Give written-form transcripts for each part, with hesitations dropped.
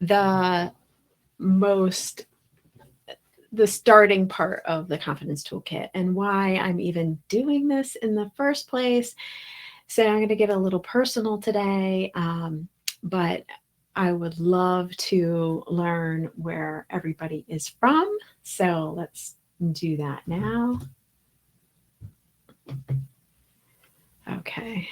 the most the starting part of the confidence toolkit and why I'm even doing this in the first place. So I'm going to get a little personal today, but I would love to learn where everybody is from. So let's do that now. Okay.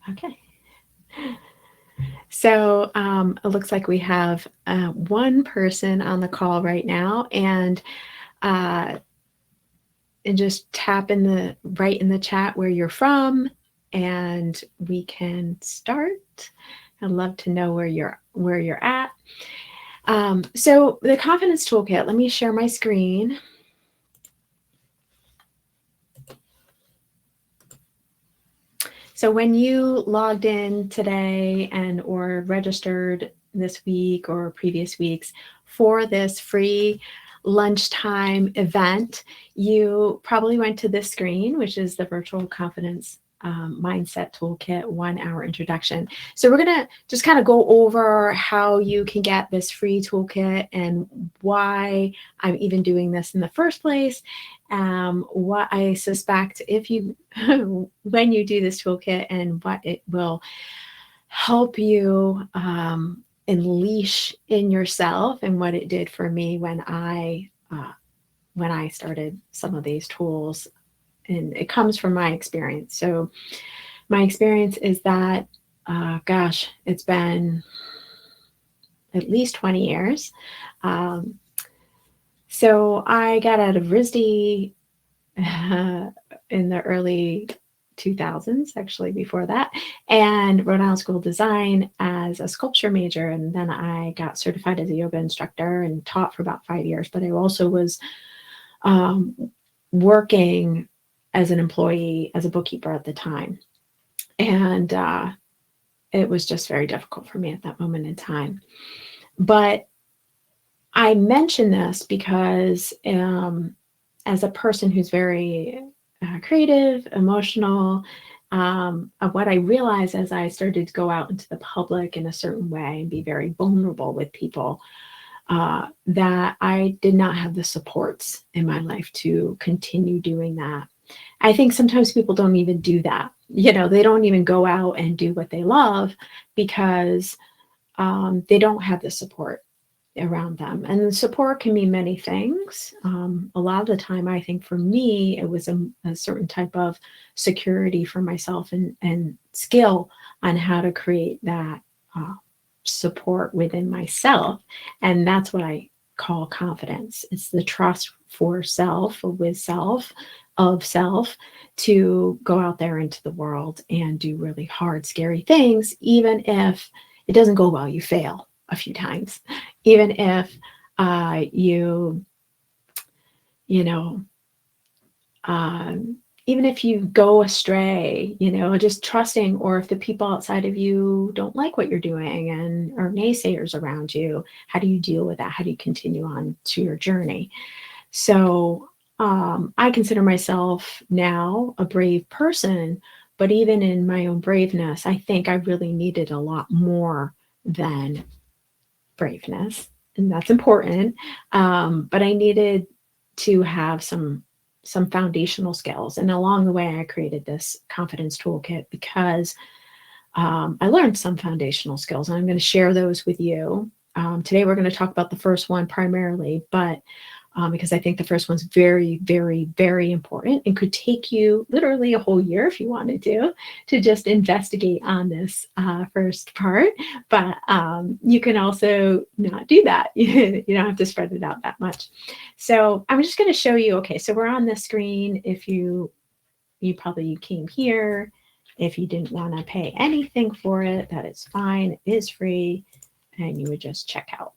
Okay. So it looks like we have one person on the call right now, uh, and just tap in the right in the chat where you're from, and we can start. I'd love to know where you're at. So the confidence toolkit. Let me share my screen. So when you logged in today and or registered this week or previous weeks for this free lunchtime event, you probably went to this screen, which is the virtual confidence mindset toolkit 1 hour introduction. So we're going to just kind of go over how you can get this free toolkit and why I'm even doing this in the first place. What I suspect if you when you do this toolkit and what it will help you unleash in yourself, and what it did for me when I started some of these tools. And it comes from my experience. So my experience is that gosh, it's been at least 20 years. So I got out of RISD in the early 2000s, actually before that, and Rhode Island School of Design as a sculpture major. And then I got certified as a yoga instructor and taught for about 5 years. But I also was working as an employee, as a bookkeeper at the time. And it was just very difficult for me at that moment in time. But I mention this because as a person who's very creative, emotional, what I realized as I started to go out into the public in a certain way and be very vulnerable with people, that I did not have the supports in my life to continue doing that. I think sometimes people don't even do that. They don't even go out and do what they love because they don't have the support around them. And the support can mean many things. A lot of the time, I think for me, it was a certain type of security for myself and skill on how to create that support within myself. And that's what I call confidence. It's the trust for self, with self, of self, to go out there into the world and do really hard, scary things, even if it doesn't go well, you fail a few times. Even if even if you go astray, just trusting, or if the people outside of you don't like what you're doing and or naysayers around you, how do you deal with that? How do you continue on to your journey? So I consider myself now a brave person, but even in my own braveness, I think I really needed a lot more than braveness, and that's important. But I needed to have some foundational skills, and along the way, I created this confidence toolkit because I learned some foundational skills, and I'm going to share those with you. Today, we're going to talk about the first one primarily, but because I think the first one's very, very, very important and could take you literally a whole year if you wanted to just investigate on this first part. But you can also not do that. You don't have to spread it out that much. So I'm just going to show you. Okay, so we're on the screen. If you probably came here. If you didn't want to pay anything for it, that is fine. It is free, and you would just check out.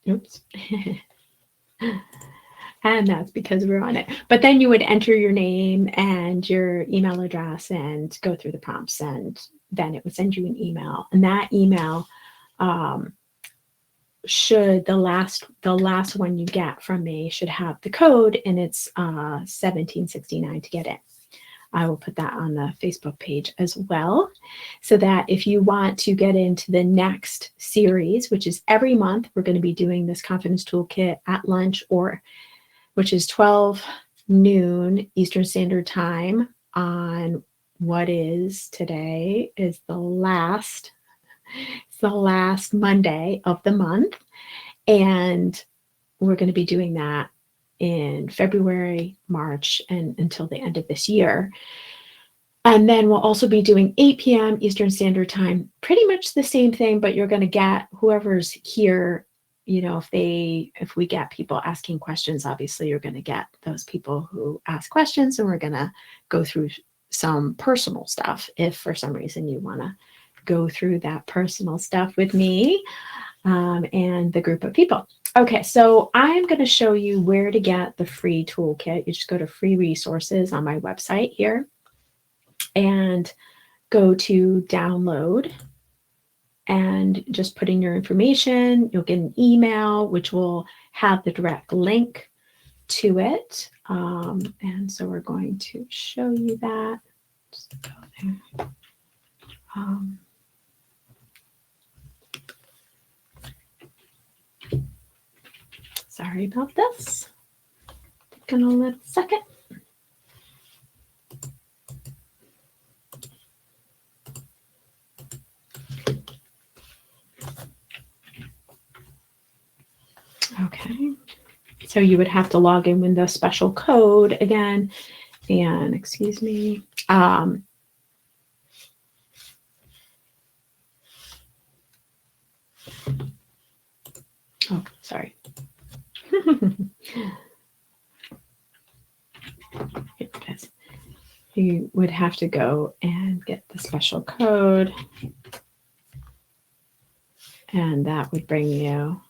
Oops. And that's because we're on it. But then you would enter your name and your email address and go through the prompts, and then it would send you an email. And that email should the last one you get from me should have the code, and it's 1769 to get in. I will put that on the Facebook page as well, so that if you want to get into the next series, which is every month, we're going to be doing this confidence toolkit at lunch, or which is 12 noon Eastern Standard Time on what is today is the last Monday of the month. And we're going to be doing that in February, March, and until the end of this year. And then we'll also be doing 8 p.m. Eastern Standard Time, pretty much the same thing, but you're going to get whoever's here. You know, if we get people asking questions, obviously you're going to get those people who ask questions, and we're going to go through some personal stuff if for some reason you want to go through that personal stuff with me and the group of people. Okay, so I'm going to show you where to get the free toolkit. You just go to free resources on my website here and go to download and just put in your information. You'll get an email which will have the direct link to it. And so we're going to show you that. Just go there. Sorry about this. Taking a little second. Okay, so you would have to log in with the special code again, and excuse me. Oh, sorry. Here it is. You would have to go and get the special code, and that would bring you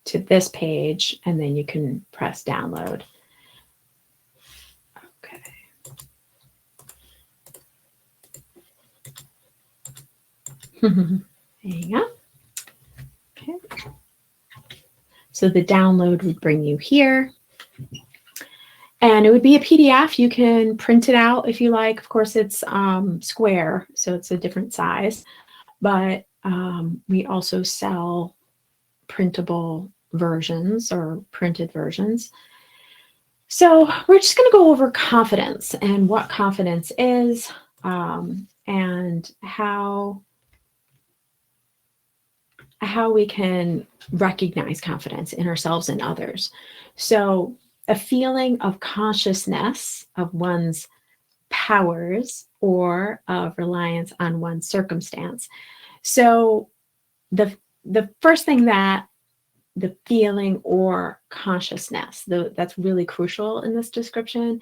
to this page, and then you can press download. Okay. There you go. Okay. So the download would bring you here, and it would be a PDF. You can print it out if you like. Of course, it's square, so it's a different size, but we also sell printable versions or printed versions. So we're just going to go over confidence and what confidence is, and how we can recognize confidence in ourselves and others. So a feeling of consciousness of one's powers or of reliance on one's circumstance. So the first thing that the feeling or consciousness, that's really crucial in this description,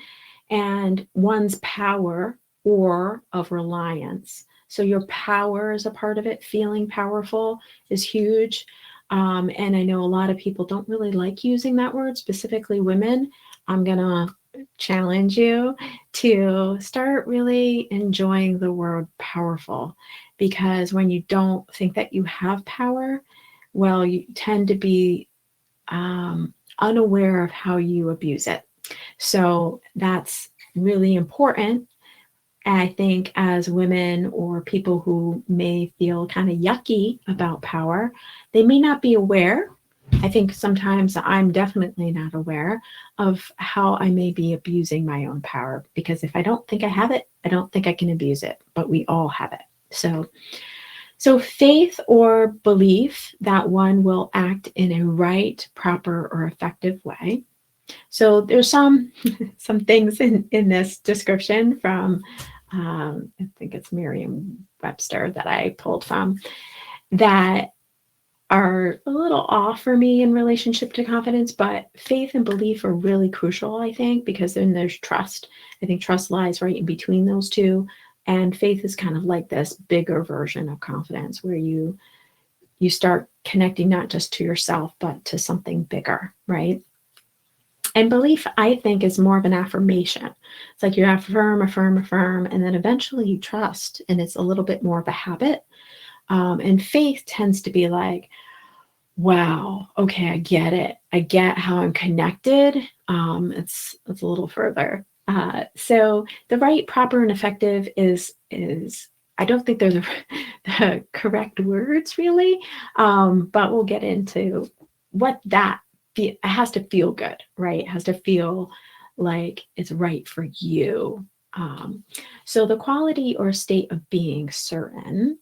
and one's power or of reliance. So your power is a part of it. Feeling powerful is huge. And I know a lot of people don't really like using that word, specifically women. I'm going to challenge you to start really enjoying the word powerful, because when you don't think that you have power, well, you tend to be unaware of how you abuse it. So that's really important. I think as women or people who may feel kind of yucky about power, they may not be aware. I think sometimes I'm definitely not aware of how I may be abusing my own power, because if I don't think I have it, I don't think I can abuse it, but we all have it. So faith or belief that one will act in a right, proper, or effective way. So there's some things in this description from, I think it's Merriam-Webster that I pulled from, that are a little off for me in relationship to confidence, but faith and belief are really crucial, I think, because then there's trust. I think trust lies right in between those two. And faith is kind of like this bigger version of confidence, where you start connecting not just to yourself, but to something bigger, right? And belief, I think, is more of an affirmation. It's like you affirm, and then eventually you trust, and it's a little bit more of a habit. And faith tends to be like, wow, okay, I get it. I get how I'm connected. It's a little further. So the right, proper, and effective is I don't think they're the, the correct words really, but we'll get into what that it has to feel good, right? It has to feel like it's right for you. Um, so the quality or state of being certain.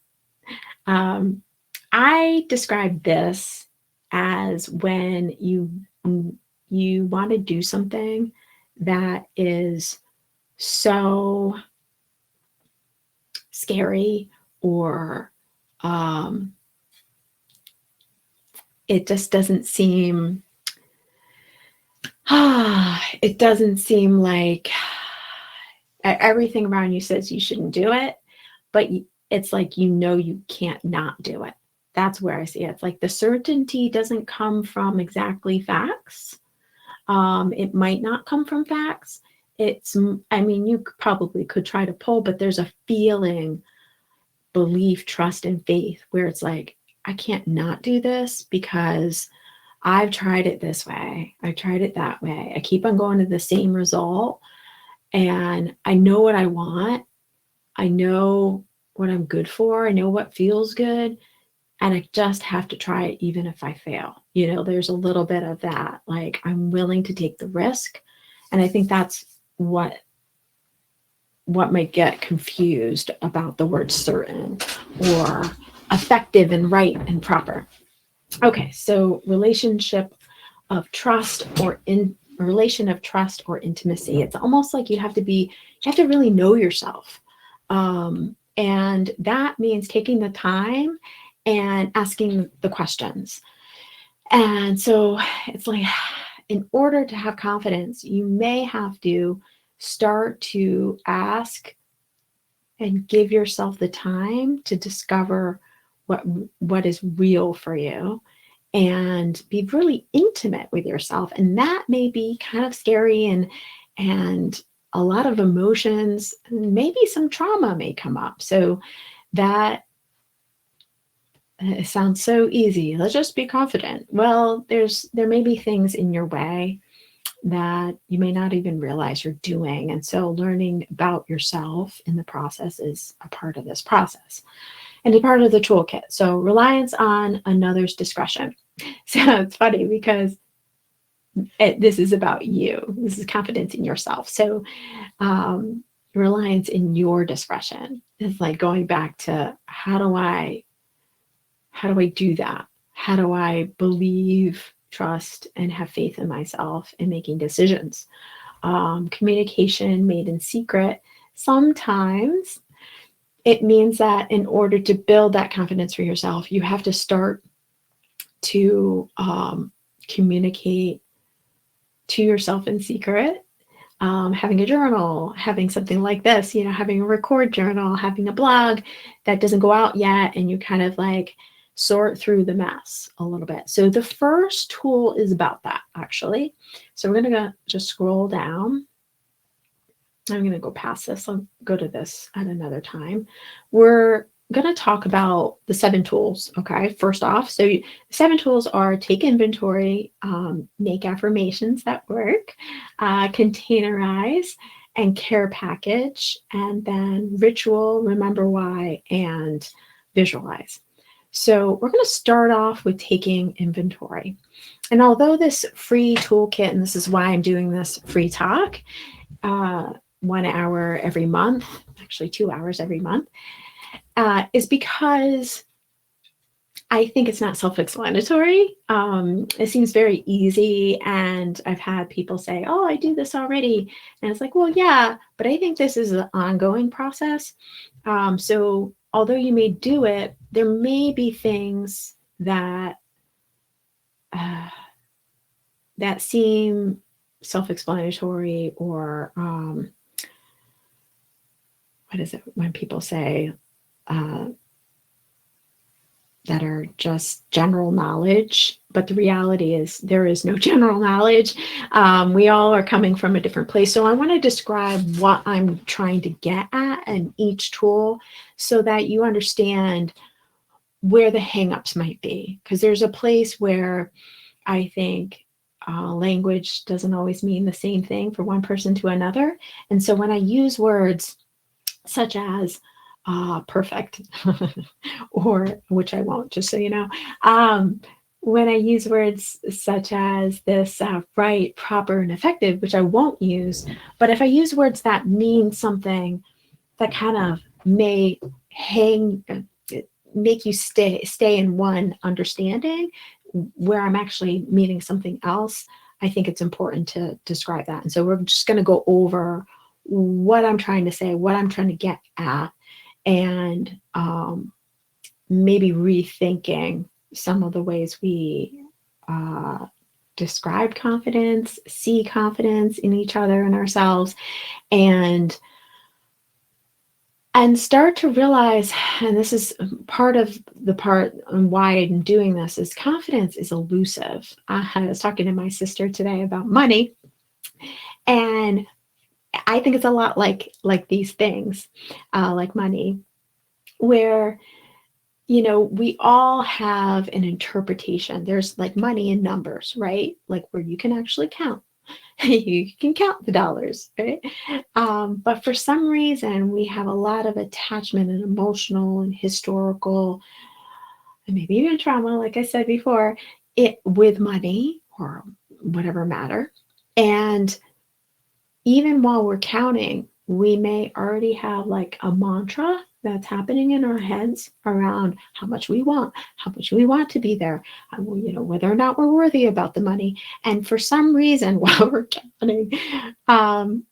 Um, I describe this as when you want to do something that is so scary, or um, it just doesn't seem it doesn't seem like everything around you says you shouldn't do it, but it's like you can't not do it. That's where I see it. It's like the certainty doesn't come from exactly facts. It might not come from facts. I mean, you probably could try to pull, but there's a feeling, belief, trust, and faith where it's like, I can't not do this because I've tried it this way. I've tried it that way. I keep on going to the same result, and I know what I want. I know what I'm good for. I know what feels good. And I just have to try it even if I fail. There's a little bit of that. Like, I'm willing to take the risk. And I think that's what might get confused about the word certain or effective and right and proper. Okay, so relation of trust or intimacy. It's almost like you have to really know yourself. And that means taking the time and asking the questions. And so it's like, in order to have confidence, you may have to start to ask and give yourself the time to discover what is real for you, and be really intimate with yourself. And that may be kind of scary, and a lot of emotions, maybe some trauma may come up. So that it sounds so easy. Let's just be confident. Well, there may be things in your way that you may not even realize you're doing. And so learning about yourself in the process is a part of this process and a part of the toolkit. So reliance on another's discretion. So it's funny because this is about you. This is confidence in yourself. So reliance in your discretion is like going back to how do I do that? How do I believe, trust, and have faith in myself in making decisions? Communication made in secret. Sometimes it means that in order to build that confidence for yourself, you have to start to communicate to yourself in secret. Having a journal, having something like this, having a record journal, having a blog that doesn't go out yet, and you kind of like sort through the mess a little bit. So the first tool is about that, actually. So we're going to just scroll down. I'm going to go past this. I'll go to this at another time. We're going to talk about the 7 tools. Okay, first off, so 7 tools are take inventory, make affirmations that work, containerize, and care package, and then ritual, remember why, and visualize. So we're going to start off with taking inventory. And although this free toolkit, and this is why I'm doing this free talk, 1 hour every month, actually 2 hours every month, is because I think it's not self-explanatory. It seems very easy, and I've had people say, oh, I do this already. And it's like, well, yeah, but I think this is an ongoing process. So although you may do it, there may be things that that seem self-explanatory, or what is it when people say that are just general knowledge, but the reality is there is no general knowledge. We all are coming from a different place. So I want to describe what I'm trying to get at in each tool so that you understand where the hangups might be. Because there's a place where I think language doesn't always mean the same thing for one person to another. And so when I use words such as perfect, or which I won't, just so you know, when I use words such as this right, proper, and effective, which I won't use, but if I use words that mean something that kind of may hang, make you stay in one understanding where I'm actually meaning something else, I think it's important to describe that. And so we're just going to go over what I'm trying to say, what I'm trying to get at, and maybe rethinking some of the ways we describe confidence, see confidence in each other and ourselves, and start to realize, and this is part of the part on why I'm doing this, is confidence is elusive. I was talking to my sister today about money, and I think it's a lot like these things, like money, where we all have an interpretation. There's like money in numbers, right? Like where you can actually count. You can count the dollars, right? But for some reason, we have a lot of attachment and emotional and historical, and maybe even trauma, like I said before, with money or whatever matter. And even while we're counting, we may already have like a mantra that's happening in our heads around how much we want to be there, whether or not we're worthy about the money. And for some reason, while we're counting,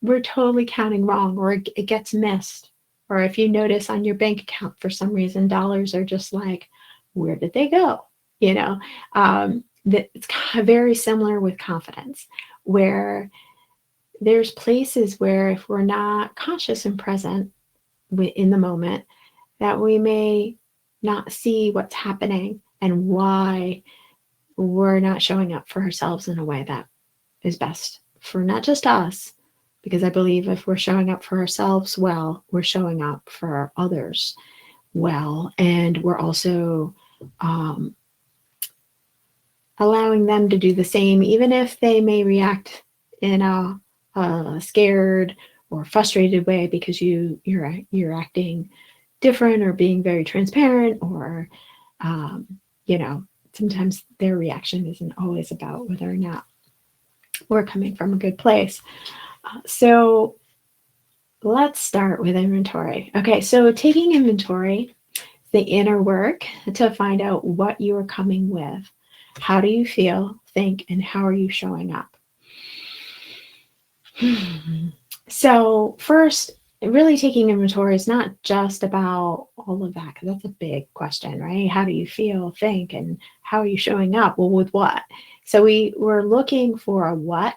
we're totally counting wrong, or it gets missed. Or if you notice on your bank account, for some reason, dollars are just like, where did they go? It's kind of very similar with confidence, where there's places where if we're not conscious and present in the moment, that we may not see what's happening and why we're not showing up for ourselves in a way that is best for not just us, because I believe if we're showing up for ourselves well, we're showing up for others well, and we're also allowing them to do the same, even if they may react in a scared or frustrated way because you're acting different or being very transparent, or sometimes their reaction isn't always about whether or not we're coming from a good place. So let's start with inventory. Okay, so taking inventory, the inner work to find out what you are coming with. How do you feel, think, and how are you showing up? So first, really taking inventory is not just about all of that, because that's a big question, right? How do you feel, think, and how are you showing up? Well, with what? So we're looking for a what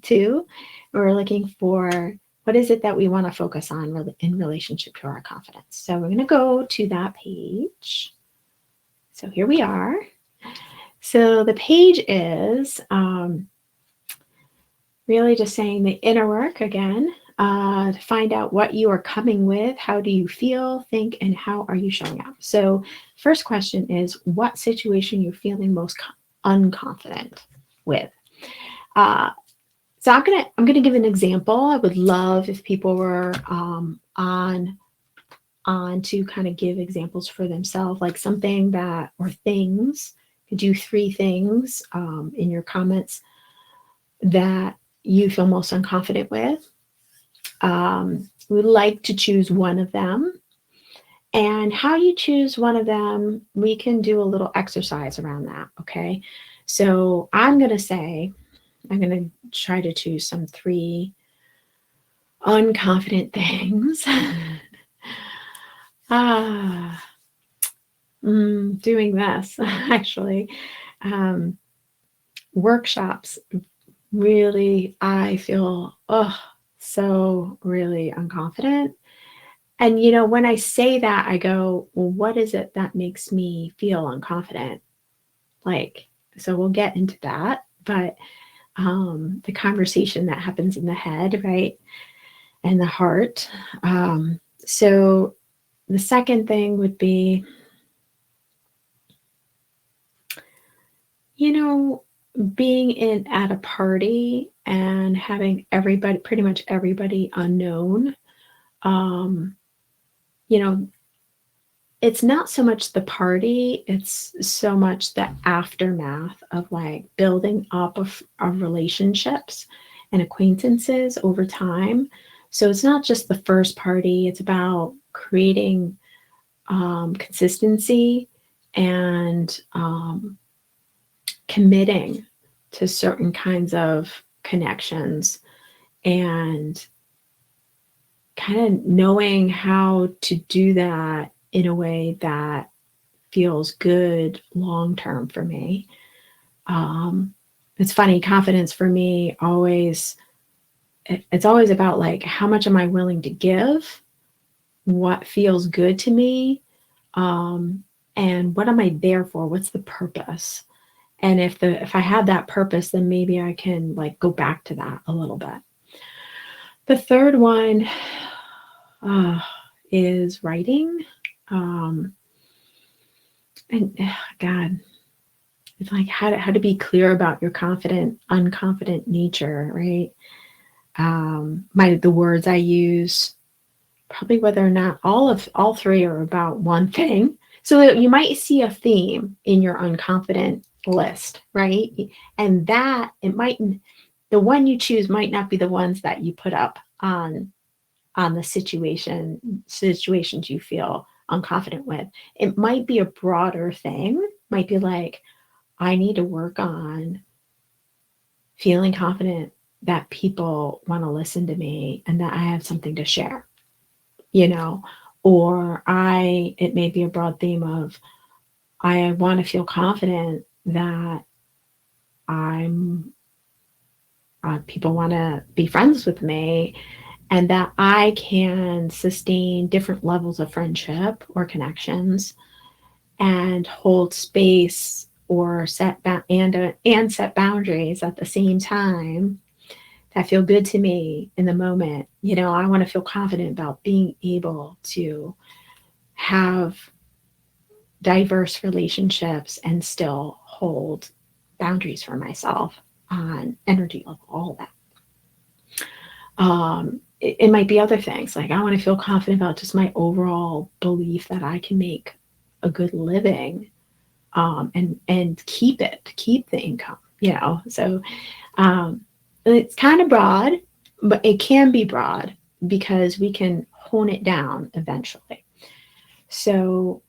too. We're looking for what is it that we want to focus on in relationship to our confidence. So we're going to go to that page. So here we are. So the page is really just saying the inner work again, to find out what you are coming with. How do you feel, think, and how are you showing up? So first question is, what situation you're feeling most unconfident with? So I'm gonna give an example. I would love if people were on to kind of give examples for themselves, like something that, or things. You could do 3 things in your comments that you feel most unconfident with. We'd like to choose one of them. And how you choose one of them, we can do a little exercise around that, okay? So I'm going to try to choose some 3 unconfident things. Doing this, actually. Workshops, really, I feel, so really unconfident. And, when I say that, I go, well, what is it that makes me feel unconfident? So we'll get into that, but the conversation that happens in the head, right? And the heart. So the second thing would be, You know, being in at a party and having everybody, pretty much everybody unknown, um, you know, it's not so much the party, it's so much the aftermath of like building up of relationships and acquaintances over time. So it's not just the first party, it's about creating consistency and committing to certain kinds of connections and kind of knowing how to do that in a way that feels good long term for me. Um, it's funny, confidence for me always, it's always about like, how much am I willing to give? What feels good to me? Um, and what am I there for? What's the purpose? And if I have that purpose, then maybe I can like go back to that a little bit. The third one uh, is writing. Um, and God, it's like how to be clear about your confident, unconfident nature, right? The words I use, probably whether or not all three are about one thing. So you might see a theme in your unconfident list, right? And that it might the one you choose might not be the ones that you put up on the situations you feel unconfident with. It might be a broader thing. Might be like, I need to work on feeling confident that people want to listen to me and that I have something to share, you know, or it may be a broad theme of, I want to feel confident that I'm, people want to be friends with me and that I can sustain different levels of friendship or connections and hold space or and set boundaries at the same time that feel good to me in the moment. You know, I want to feel confident about being able to have diverse relationships and still hold boundaries for myself on energy level, all of that. It might be other things like I want to feel confident about just my overall belief that I can make a good living and keep the income, you know. So it's kind of broad, but it can be broad because we can hone it down eventually. So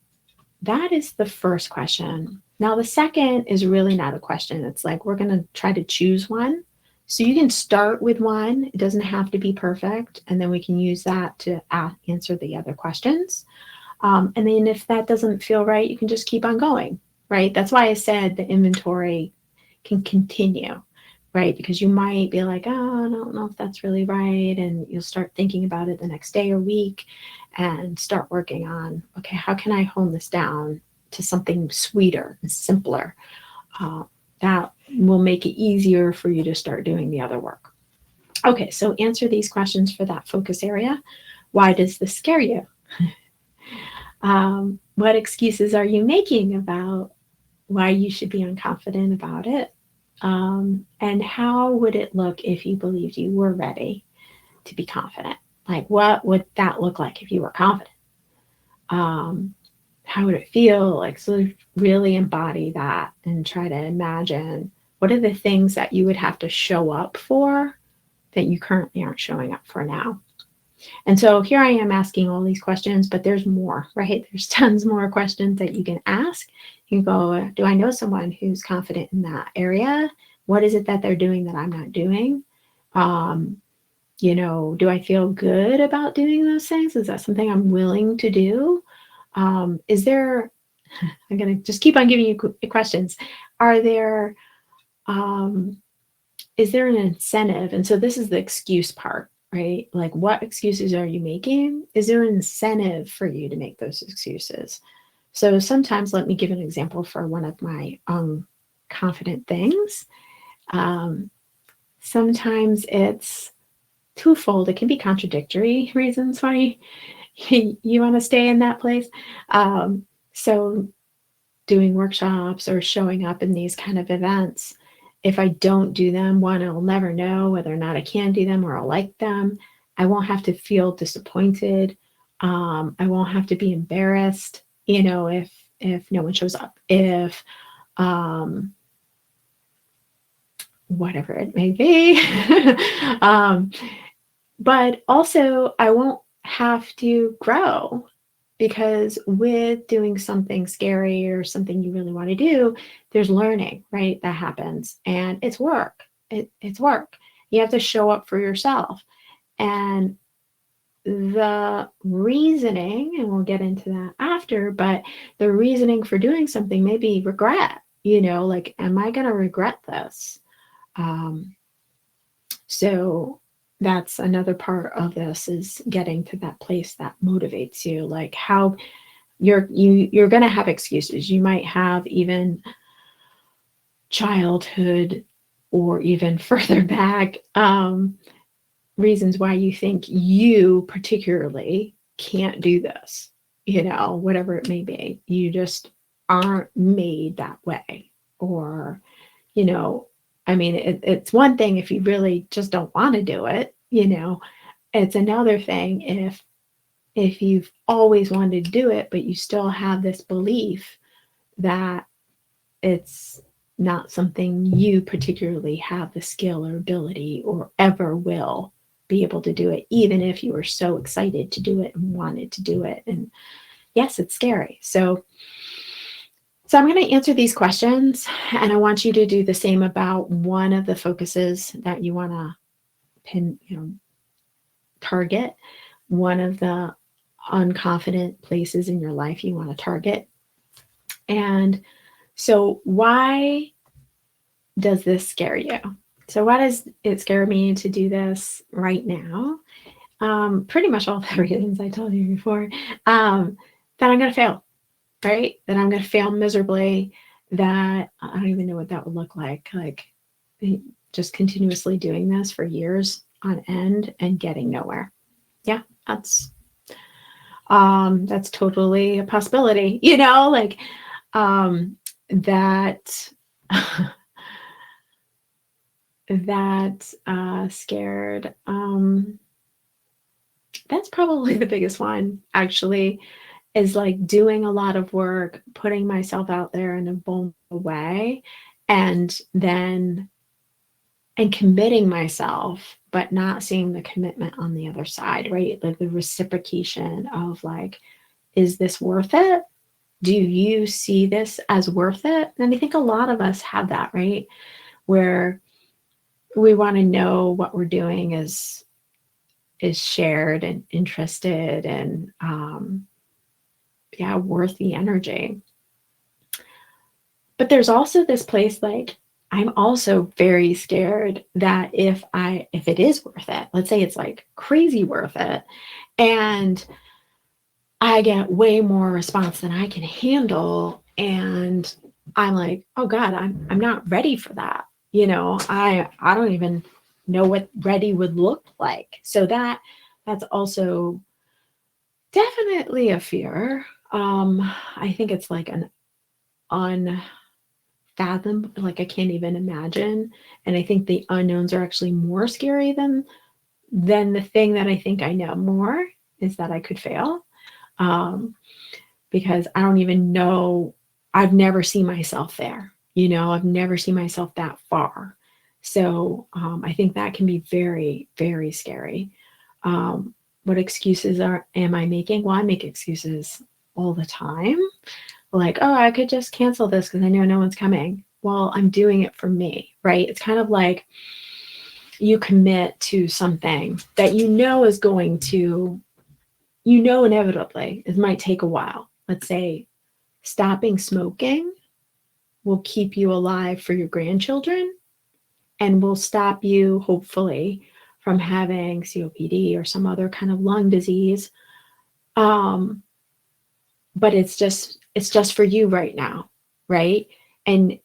that is the first question. Now, the second is really not a question. It's like we're going to try to choose one. So you can start with one. It doesn't have to be perfect. And then we can use that to answer the other questions. And then if that doesn't feel right, you can just keep on going, right? That's why I said the inventory can continue, right? Because you might be like, oh, I don't know if that's really right. And you'll start thinking about it the next day or week and start working on, okay, how can I hone this down to something sweeter and simpler? That will make it easier for you to start doing the other work. Okay, so answer these questions for that focus area. Why does this scare you? What excuses are you making about why you should be unconfident about it? And how would it look if you believed you were ready to be confident? Like, what would that look like if you were confident? How would it feel? Like, so really embody that and try to imagine what are the things that you would have to show up for that you currently aren't showing up for now. And so here I am asking all these questions, but there's more, right? There's tons more questions that you can ask. You can go, do I know someone who's confident in that area? What is it that they're doing that I'm not doing? You know, do I feel good about doing those things? Is that something I'm willing to do? Is there, I'm going to just keep on giving you questions. Is there an incentive? And so this is the excuse part, right? Like, what excuses are you making? Is there an incentive for you to make those excuses? So sometimes, let me give an example for one of my confident things. Sometimes it's twofold. It can be contradictory reasons why you want to stay in that place. So doing workshops or showing up in these kind of events, if I don't do them, one, I'll never know whether or not I can do them or I'll like them. I won't have to feel disappointed. I won't have to be embarrassed, if no one shows up, if um, whatever it may be. um, but also, I won't have to grow, because with doing something scary or something you really want to do, there's learning, right? That happens, and it's work. It's work. You have to show up for yourself. And the reasoning, and we'll get into that after, but the reasoning for doing something may be regret, like, am I going to regret this? Um, so that's another part of this, is getting to that place that motivates you, like how you're going to have excuses. You might have even childhood or even further back reasons why you think you particularly can't do this, whatever it may be. You just aren't made that way. Or, I mean, it's one thing if you really just don't want to do it, it's another thing if you've always wanted to do it, but you still have this belief that it's not something you particularly have the skill or ability or ever will be able to do it, even if you were so excited to do it and wanted to do it. And yes, it's scary. So I'm going to answer these questions, and I want you to do the same about one of the focuses that you want to target, one of the unconfident places in your life you want to target. And so why does this scare you? So why does it scare me to do this right now? Pretty much all the reasons I told you before, that I'm going to fail, right? That I'm going to fail miserably, that I don't even know what that would look like just continuously doing this for years on end and getting nowhere. Yeah, that's totally a possibility, that scared. That's probably the biggest one, actually, is like doing a lot of work, putting myself out there in a vulnerable way, and committing myself, but not seeing the commitment on the other side, right? Like the reciprocation of like, is this worth it? Do you see this as worth it? And I think a lot of us have that, right? Where we want to know what we're doing is shared and interested and worth the energy. But there's also this place, like, I'm also very scared that if it is worth it, let's say it's like crazy worth it, and I get way more response than I can handle, and I'm like, oh God, I'm not ready for that. I don't even know what ready would look like. So that's also definitely a fear. I think it's like an unfathom, like I can't even imagine. And I think the unknowns are actually more scary than the thing that I think I know more, is that I could fail. Because I don't even know, I've never seen myself there, I've never seen myself that far. So I think that can be very, very scary. What excuses am I making? Well, I make excuses all the time. Like, oh, I could just cancel this because I know no one's coming. Well, I'm doing it for me, right? It's kind of like you commit to something that is going to, inevitably, it might take a while. Let's say stopping smoking will keep you alive for your grandchildren and will stop you, hopefully, from having COPD or some other kind of lung disease. But it's just for you right now, right? And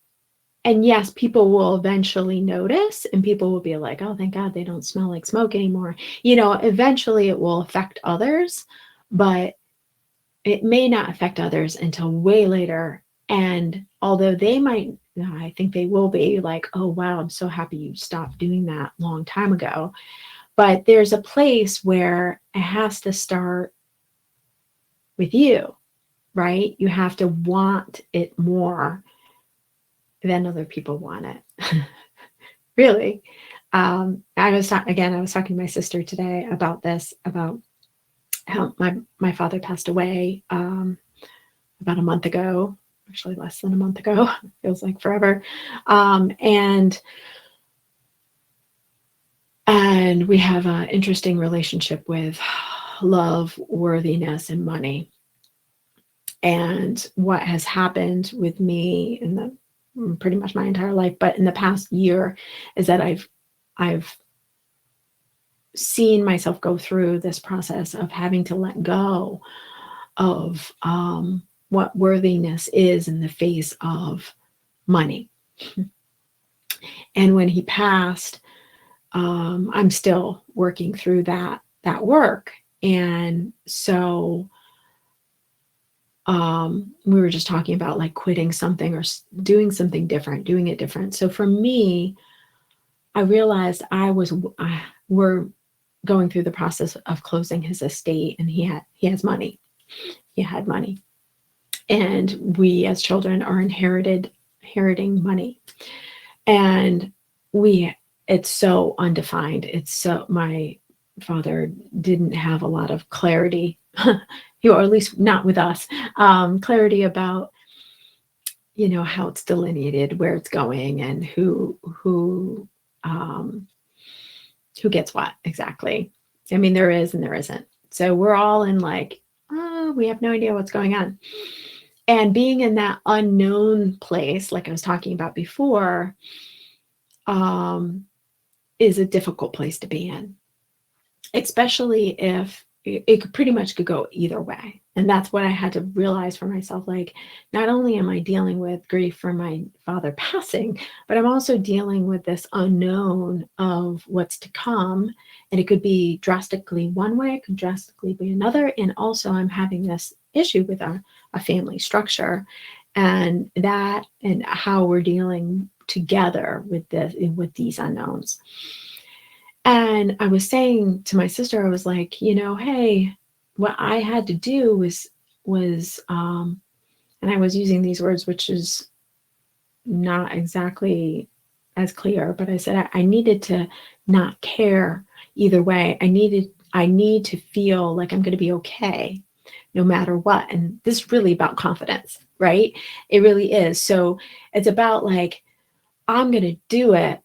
yes, people will eventually notice, and people will be like, oh, thank God they don't smell like smoke anymore. Eventually it will affect others, but it may not affect others until way later And although they might, I think they will be like, oh, wow, I'm so happy you stopped doing that a long time ago. But there's a place where it has to start with you, right? You have to want it more than other people want it. Really. I was talking to my sister today about this, about how my father passed away about a month ago, actually less than a month ago. Feels like forever. And we have an interesting relationship with love, worthiness, and money. And what has happened with me in the pretty much my entire life, but in the past year, is that I've seen myself go through this process of having to let go of what worthiness is in the face of money. And when he passed, I'm still working through that work. And so we were just talking about like quitting something or doing something different, doing it different. So for me, I realized we're going through the process of closing his estate, and he has money. He had money. And we as children are inheriting money. And it's so undefined. It's so, my father didn't have a lot of clarity, or at least not with us, clarity about, how it's delineated, where it's going, and who gets what exactly. I mean, there is and there isn't. So we're all in like, oh, we have no idea what's going on. And being in that unknown place, like I was talking about before, is a difficult place to be in, especially if it could pretty much go either way. And that's what I had to realize for myself. Like, not only am I dealing with grief for my father passing, but I'm also dealing with this unknown of what's to come. And it could be drastically one way, it could drastically be another. And also I'm having this issue with a family structure, and how we're dealing together with these unknowns. And I was saying to my sister, I was like, hey, what I had to do was, and I was using these words, which is not exactly as clear, but I said I needed to not care either way. I need to feel like I'm going to be okay no matter what. And this is really about confidence, right? It really is. So it's about like, I'm going to do it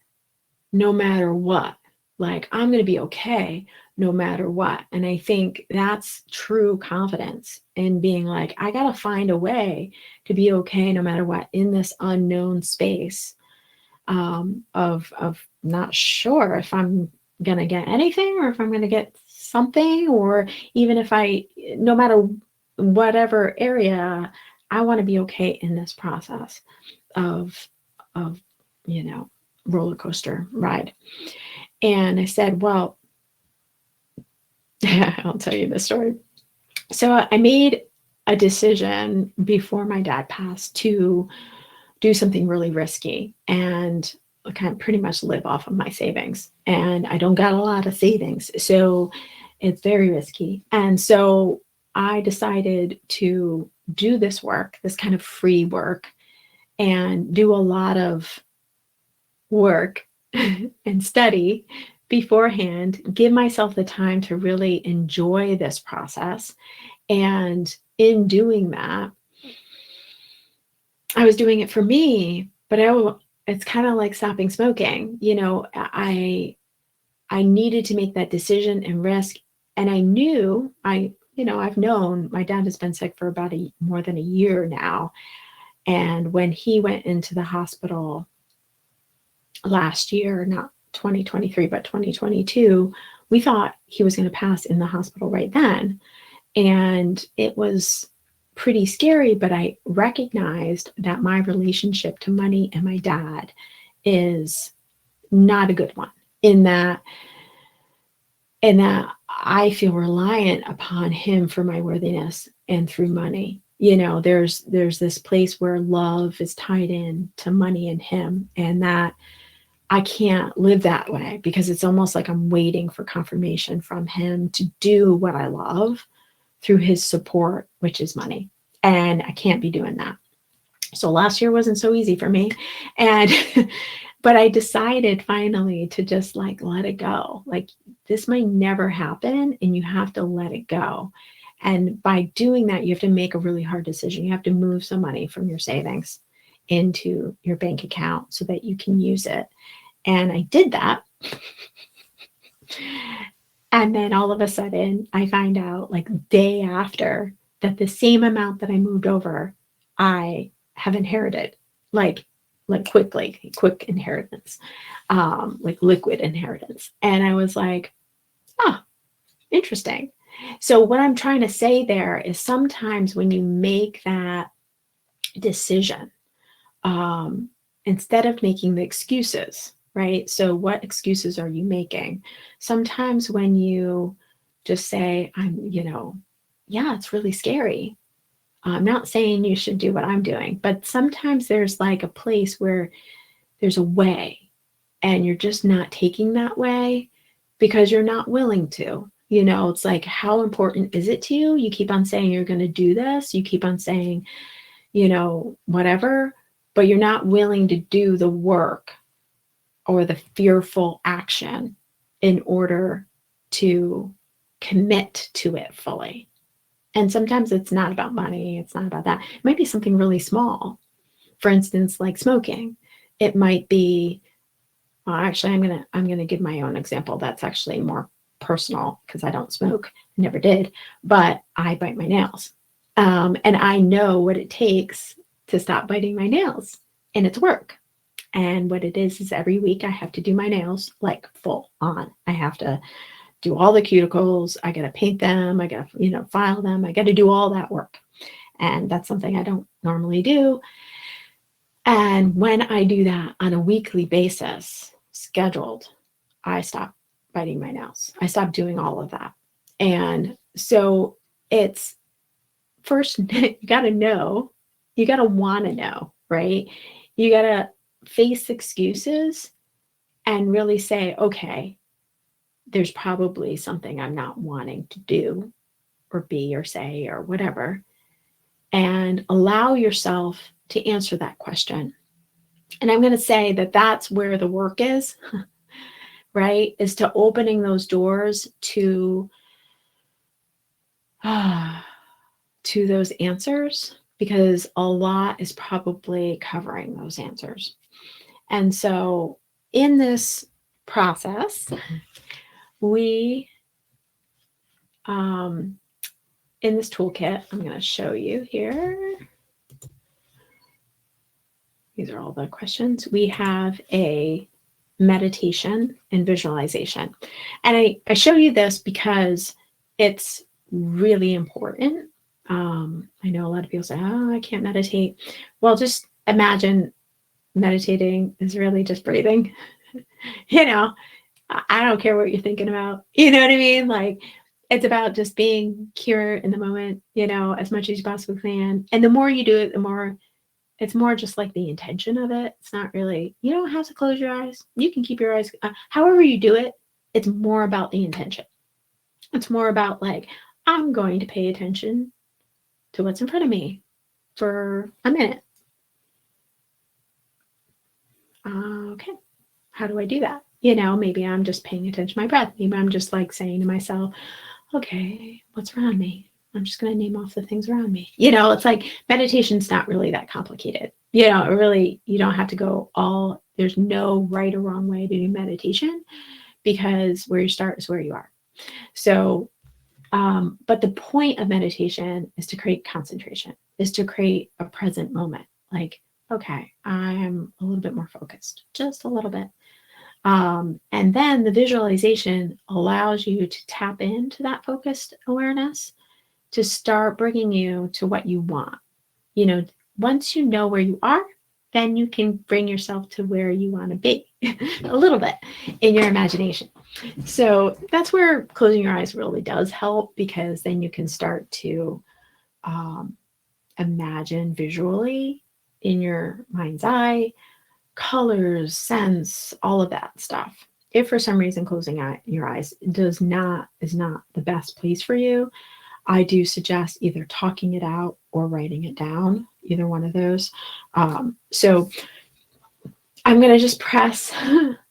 no matter what. Like, I'm going to be okay no matter what. And I think that's true confidence in being like, I got to find a way to be okay no matter what in this unknown space of not sure if I'm going to get anything or if I'm going to get something, or even if no matter whatever area, I want to be okay in this process of roller coaster ride. And I said, well, I'll tell you the story. So I made a decision before my dad passed to do something really risky and kind of pretty much live off of my savings. And I don't got a lot of savings, so it's very risky. And so I decided to do this work, this kind of free work, and do a lot of work and study beforehand, give myself the time to really enjoy this process. And in doing that, I was doing it for me, but it's kind of like stopping smoking. I needed to make that decision and risk. And I knew I've known my dad has been sick for about more than a year now. And when he went into the hospital last year, not 2023, but 2022, we thought he was going to pass in the hospital right then. And it was pretty scary, but I recognized that my relationship to money and my dad is not a good one, in that I feel reliant upon him for my worthiness and through money. there's this place where love is tied in to money and him, and that I can't live that way because it's almost like I'm waiting for confirmation from him to do what I love through his support, which is money. And I can't be doing that. So last year wasn't so easy for me. And, but I decided finally to just like let it go. Like this might never happen and you have to let it go. And by doing that, you have to make a really hard decision. You have to move some money from your savings into your bank account so that you can use it. And I did that. And then all of a sudden I find out like day after that the same amount that I moved over, I have inherited like quick inheritance, like liquid inheritance. And I was like, oh, interesting. So what I'm trying to say there is sometimes when you make that decision, instead of making the excuses, right? So what excuses are you making? Sometimes when you just say, yeah, it's really scary. I'm not saying you should do what I'm doing, but sometimes there's like a place where there's a way and you're just not taking that way because you're not willing to. It's like, how important is it to you? You keep on saying you're going to do this. You keep on saying, whatever, but you're not willing to do the work or the fearful action in order to commit to it fully. And sometimes it's not about money. It's not about that. It might be something really small. For instance, like smoking. It might be, well, actually, I'm gonna give my own example. That's actually more personal because I don't smoke. I never did, but I bite my nails. And I know what it takes to stop biting my nails, and it's work. And what it is every week I have to do my nails like full on. I have to do all the cuticles. I got to paint them. I got to, file them. I got to do all that work. And that's something I don't normally do. And when I do that on a weekly basis, scheduled, I stop biting my nails. I stop doing all of that. And so it's first, you got to know, you got to want to know, right? You got to face excuses and really say, okay, there's probably something I'm not wanting to do or be or say or whatever, and allow yourself to answer that question. And I'm going to say that that's where the work is, right? Is to opening those doors to those answers, because a lot is probably covering those answers. And so in this process, we, in this toolkit, I'm going to show you here. These are all the questions. We have a meditation and visualization. And I show you this because it's really important. I know a lot of people say, oh, I can't meditate. Well, just imagine meditating is really just breathing. I don't care what you're thinking about. You know what I mean? Like, it's about just being here in the moment, as much as you possibly can. And the more you do it, the more, it's more just like the intention of it. It's not really, you don't have to close your eyes. You can keep your eyes, however you do it, it's more about the intention. It's more about like, I'm going to pay attention to what's in front of me for a minute. Okay, how do I do that? Maybe I'm just paying attention to my breath. Maybe I'm just like saying to myself, okay, what's around me? I'm just going to name off the things around me. It's like meditation's not really that complicated. Really, you don't have to go there's no right or wrong way to do meditation, because where you start is where you are. So, but the point of meditation is to create concentration, is to create a present moment. Like, okay, I'm a little bit more focused, just a little bit. And then the visualization allows you to tap into that focused awareness to start bringing you to what you want. Once you know where you are, then you can bring yourself to where you want to be a little bit in your imagination. So that's where closing your eyes really does help, because then you can start to imagine visually in your mind's eye, colors, scents, all of that stuff. If for some reason closing your eyes is not the best place for you, I do suggest either talking it out or writing it down, either one of those. So I'm going to just press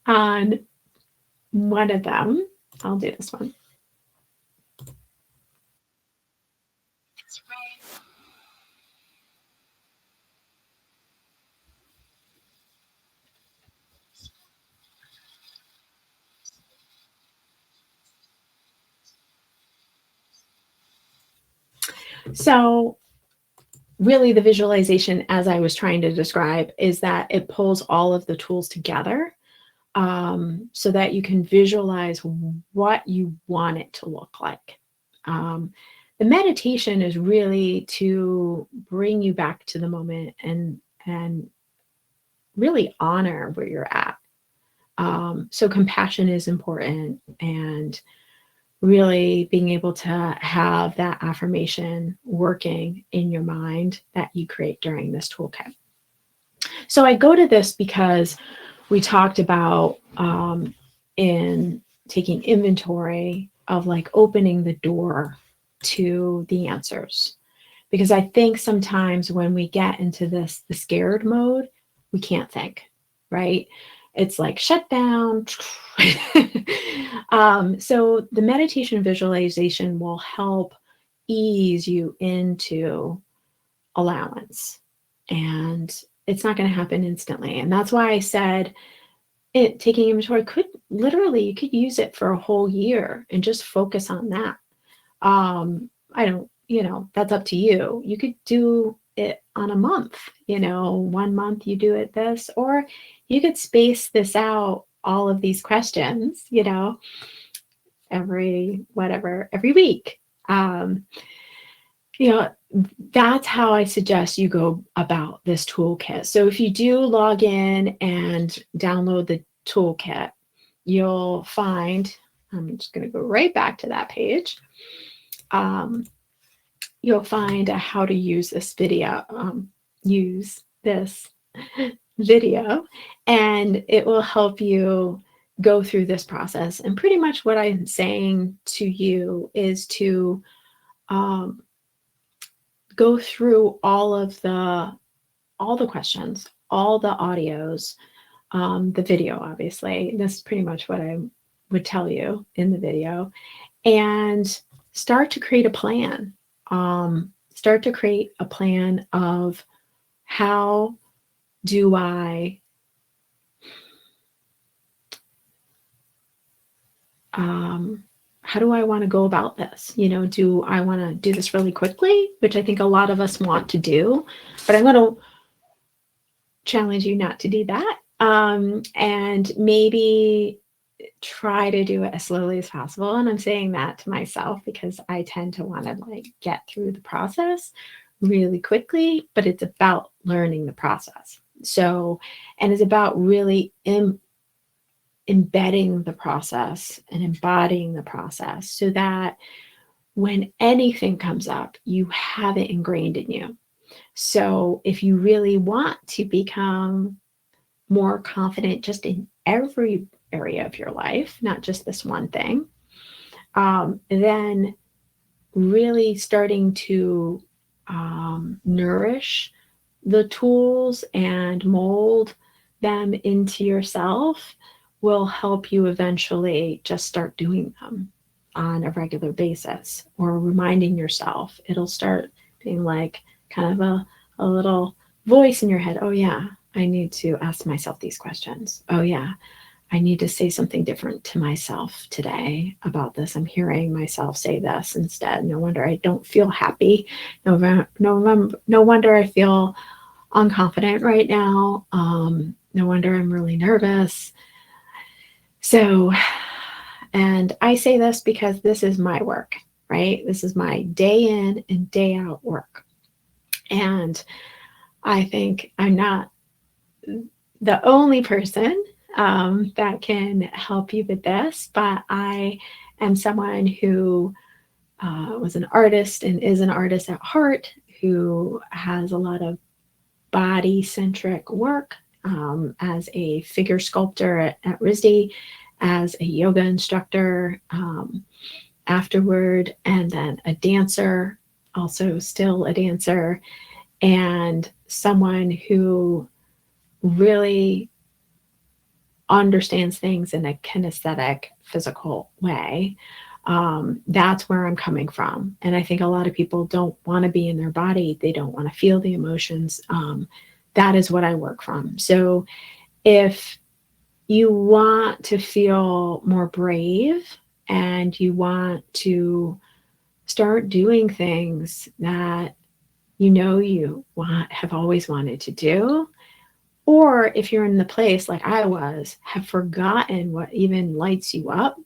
on one of them. I'll do this one. So really the visualization, as I was trying to describe, is that it pulls all of the tools together, so that you can visualize what you want it to look like. The meditation is really to bring you back to the moment and really honor where you're at. So compassion is important, and really being able to have that affirmation working in your mind that you create during this toolkit. So I go to this because we talked about in taking inventory of like opening the door to the answers. Because I think sometimes when we get into the scared mode, we can't think, right? It's like shut down. So the meditation visualization will help ease you into allowance. And it's not going to happen instantly. And that's why I said taking inventory you could use it for a whole year and just focus on that. I don't, that's up to you. You could do it on a month, 1 month you do it this, or you could space this out, all of these questions, every week. That's how I suggest you go about this toolkit. So if you do log in and download the toolkit, you'll find, I'm just going to go right back to that page. You'll find how to use this video, and it will help you go through this process. And pretty much what I'm saying to you is to go through all the questions, all the audios, the video, obviously. This is pretty much what I would tell you in the video, and start to create a plan. Start to create a plan of how do I want to go about this? Do I want to do this really quickly, which I think a lot of us want to do, but I'm going to challenge you not to do that. And maybe try to do it as slowly as possible. And I'm saying that to myself because I tend to want to get through the process really quickly, but it's about learning the process. So, and it's about really embedding the process and embodying the process so that when anything comes up, you have it ingrained in you. So if you really want to become more confident just in every area of your life, not just this one thing, then really starting to nourish the tools and mold them into yourself will help you eventually just start doing them on a regular basis, or reminding yourself. It'll start being like kind of a little voice in your head. Oh yeah, I need to ask myself these questions. Oh yeah, I need to say something different to myself today about this. I'm hearing myself say this instead. No wonder I don't feel happy. No wonder I feel unconfident right now. No wonder I'm really nervous. So, and I say this because this is my work, right? This is my day in and day out work. And I think I'm not the only person that can help you with this, but I am someone who was an artist and is an artist at heart, who has a lot of body-centric work as a figure sculptor at RISD, as a yoga instructor afterward, and then a dancer, also still a dancer, and someone who really understands things in a kinesthetic, physical way. That's where I'm coming from. And I think a lot of people don't want to be in their body. They don't want to feel the emotions. That is what I work from. So if you want to feel more brave and you want to start doing things that you have always wanted to do, or if you're in the place like I was, have forgotten what even lights you up,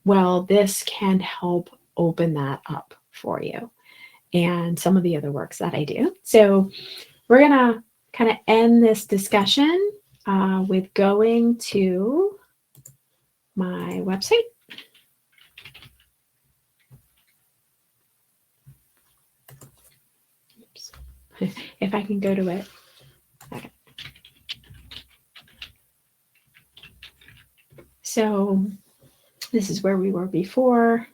well, this can help open that up for you and some of the other works that I do. So we're going to kind of end this discussion with going to my website. Oops. If I can go to it. Okay. So this is where we were before.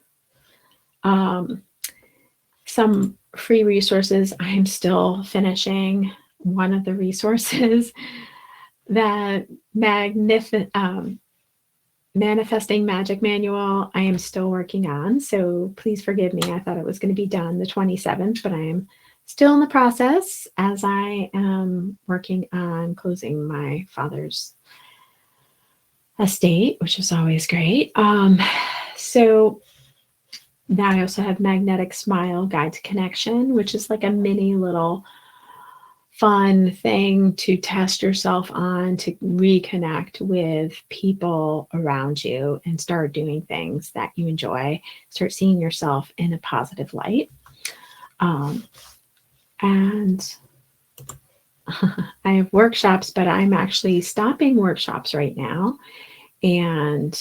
Some free resources. I'm still finishing one of the resources, that Manifesting Magic Manual. I am still working on, so please forgive me. I thought it was going to be done the 27th, but I am still in the process as I am working on closing my father's estate, which is always great. So now I also have Magnetic Smile Guide to Connection, which is like a mini little fun thing to test yourself on, to reconnect with people around you and start doing things that you enjoy, start seeing yourself in a positive light. And I have workshops, but I'm actually stopping workshops right now. And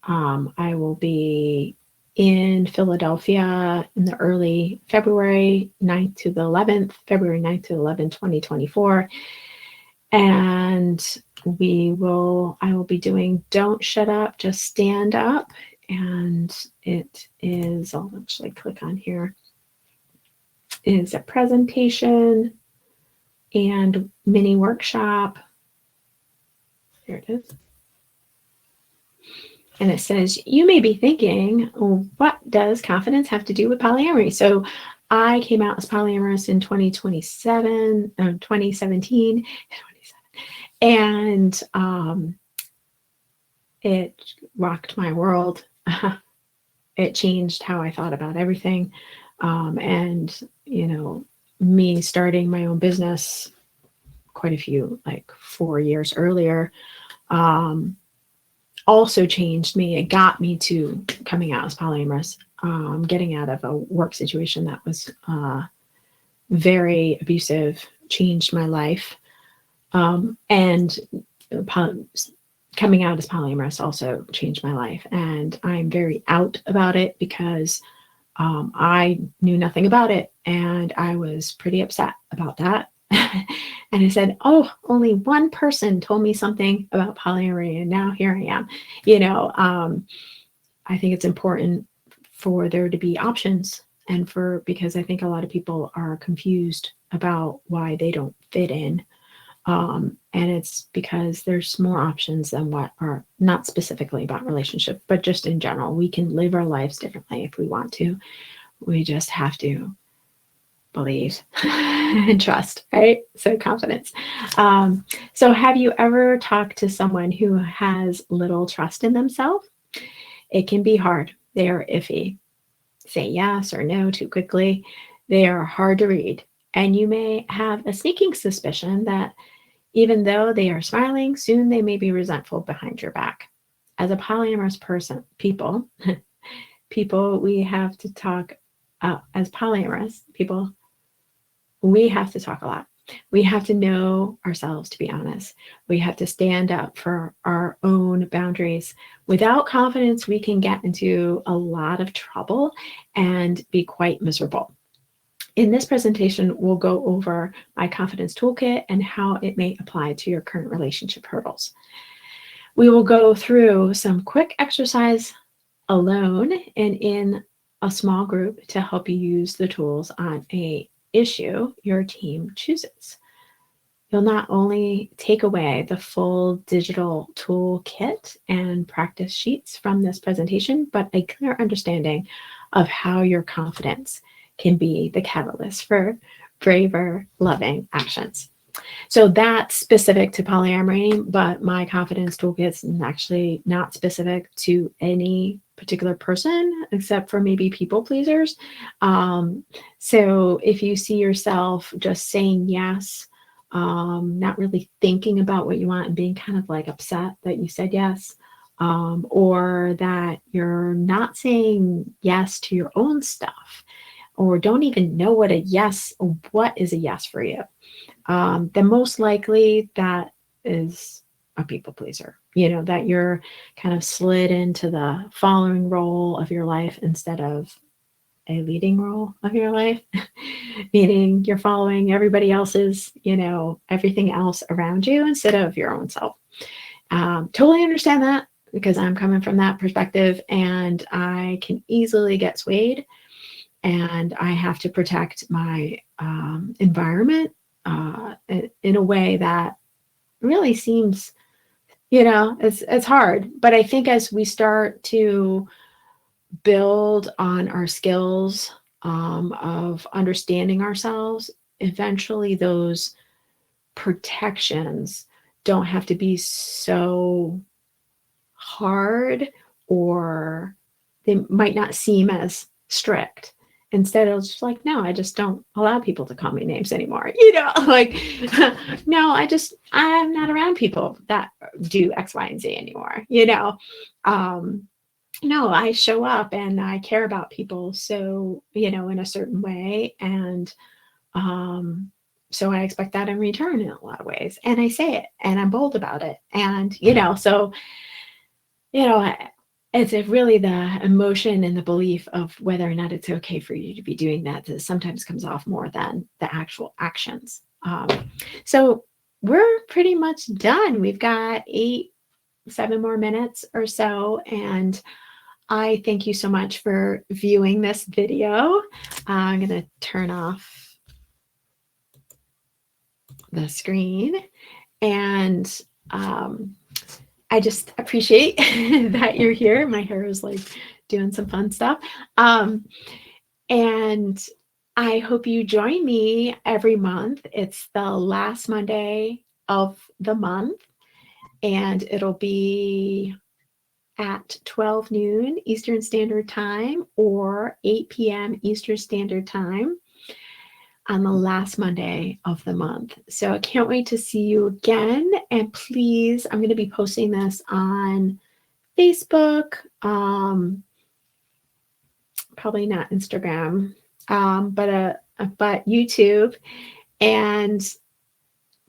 I will be in Philadelphia in the early February 9th to the 11th, February 9th to 11th, 2024. And I will be doing Don't Shut Up, Just Stand Up. And it is, I'll actually click on here, is a presentation and mini workshop. Here it is. And it says, you may be thinking, what does confidence have to do with polyamory? So I came out as polyamorous in 2017, and it rocked my world. It changed how I thought about everything. And, me starting my own business quite a few, like 4 years earlier, also changed me. It got me to coming out as polyamorous, getting out of a work situation that was very abusive, changed my life. And coming out as polyamorous also changed my life. And I'm very out about it because I knew nothing about it. And I was pretty upset about that. And I said, only one person told me something about polyamory, and now here I am. I think it's important for there to be options, and because I think a lot of people are confused about why they don't fit in. And it's because there's more options than what are not specifically about relationship, but just in general. We can live our lives differently if we want to. We just have to believe and trust, right? So confidence. So have you ever talked to someone who has little trust in themselves? It can be hard. They are iffy. Say yes or no too quickly. They are hard to read. And you may have a sneaking suspicion that even though they are smiling, soon they may be resentful behind your back. As a polyamorous person, people, we have to talk, as polyamorous people, we have to talk a lot. We have to know ourselves, to be honest. We have to stand up for our own boundaries. Without confidence, we can get into a lot of trouble and be quite miserable. In this presentation, we'll go over my confidence toolkit and how it may apply to your current relationship hurdles. We will go through some quick exercise alone and in a small group to help you use the tools on an issue your team chooses. You'll not only take away the full digital toolkit and practice sheets from this presentation, but a clear understanding of how your confidence can be the catalyst for braver, loving actions. So that's specific to polyamory, but my confidence toolkit is actually not specific to any particular person except for maybe people pleasers. So if you see yourself just saying yes, not really thinking about what you want and being kind of like upset that you said yes, or that you're not saying yes to your own stuff, or don't even know what is a yes for you, then most likely that is a people pleaser, that you're kind of slid into the following role of your life instead of a leading role of your life, meaning you're following everybody else's, everything else around you instead of your own self. Totally understand that because I'm coming from that perspective and I can easily get swayed and I have to protect my environment in a way that really seems, it's hard. But I think as we start to build on our skills of understanding ourselves, eventually those protections don't have to be so hard, or they might not seem as strict. Instead, it's just like, no, I just don't allow people to call me names anymore. Like, no, I'm not around people that do X, Y, and Z anymore. No, I show up and I care about people. So, in a certain way. And so I expect that in return in a lot of ways. And I say it and I'm bold about it. And, so, it's really the emotion and the belief of whether or not it's okay for you to be doing that sometimes comes off more than the actual actions. So we're pretty much done. We've got 7 more minutes or so. And I thank you so much for viewing this video. I'm going to turn off the screen and I just appreciate that you're here. My hair is like doing some fun stuff. And I hope you join me every month. It's the last Monday of the month, and it'll be at 12 noon Eastern Standard Time or 8 p.m. Eastern Standard Time on the last Monday of the month. So I can't wait to see you again. And please, I'm going to be posting this on Facebook, probably not Instagram, but YouTube. And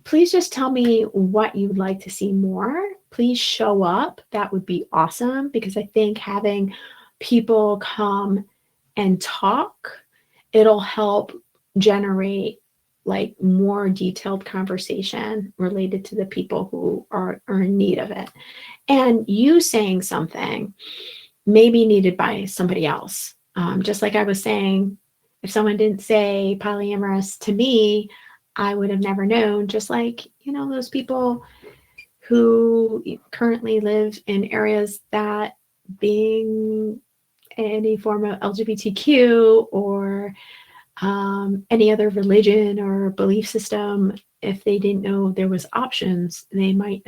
please just tell me what you'd like to see more. Please show up. That would be awesome because I think having people come and talk, it'll help generate like more detailed conversation related to the people who are in need of it. And you saying something may be needed by somebody else. Just like I was saying, if someone didn't say polyamorous to me, I would have never known. Just like, those people who currently live in areas that being any form of LGBTQ or any other religion or belief system, if they didn't know there was options, there might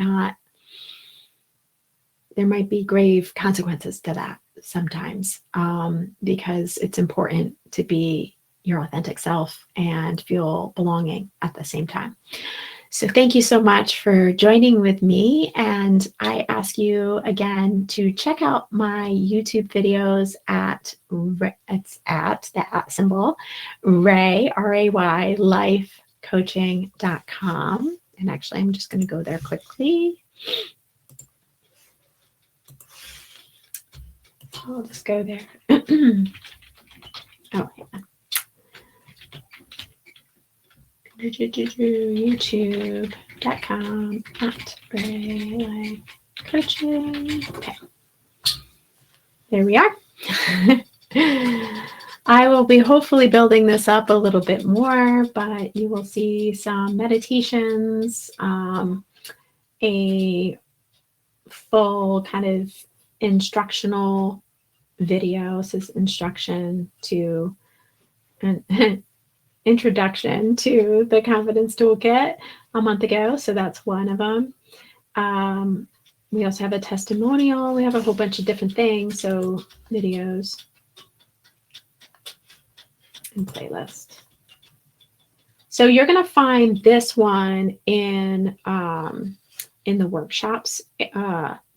be grave consequences to that sometimes, because it's important to be your authentic self and feel belonging at the same time. So thank you so much for joining with me. And I ask you again to check out my YouTube videos at the @ Ray, R-A-Y, lifecoaching.com. And actually, I'm just going to go there quickly. I'll just go there. Oh, yeah. youtube.com/RayLifeCoaching. Okay. There we are. I will be hopefully building this up a little bit more, but you will see some meditations, a full kind of instructional video, so instruction to an introduction to the confidence toolkit a month ago. So that's one of them. We also have a testimonial. We have a whole bunch of different things. So videos and playlist. So you're going to find this one in the workshops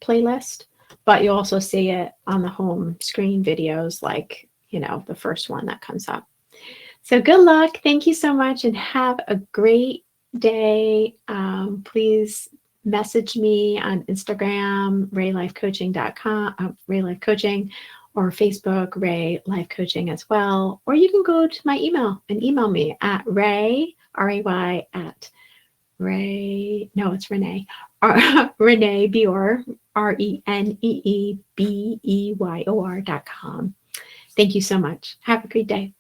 playlist, but you'll also see it on the home screen videos, like, the first one that comes up. So good luck. Thank you so much and have a great day. Please message me on Instagram, raylifecoaching.com, Ray Life Coaching, or Facebook, Ray Life Coaching as well. Or you can go to my email and email me at Ray, R-A-Y, at Ray, no, it's Renee, Renee Beor, RENEEBEYOR.com. Thank you so much. Have a great day.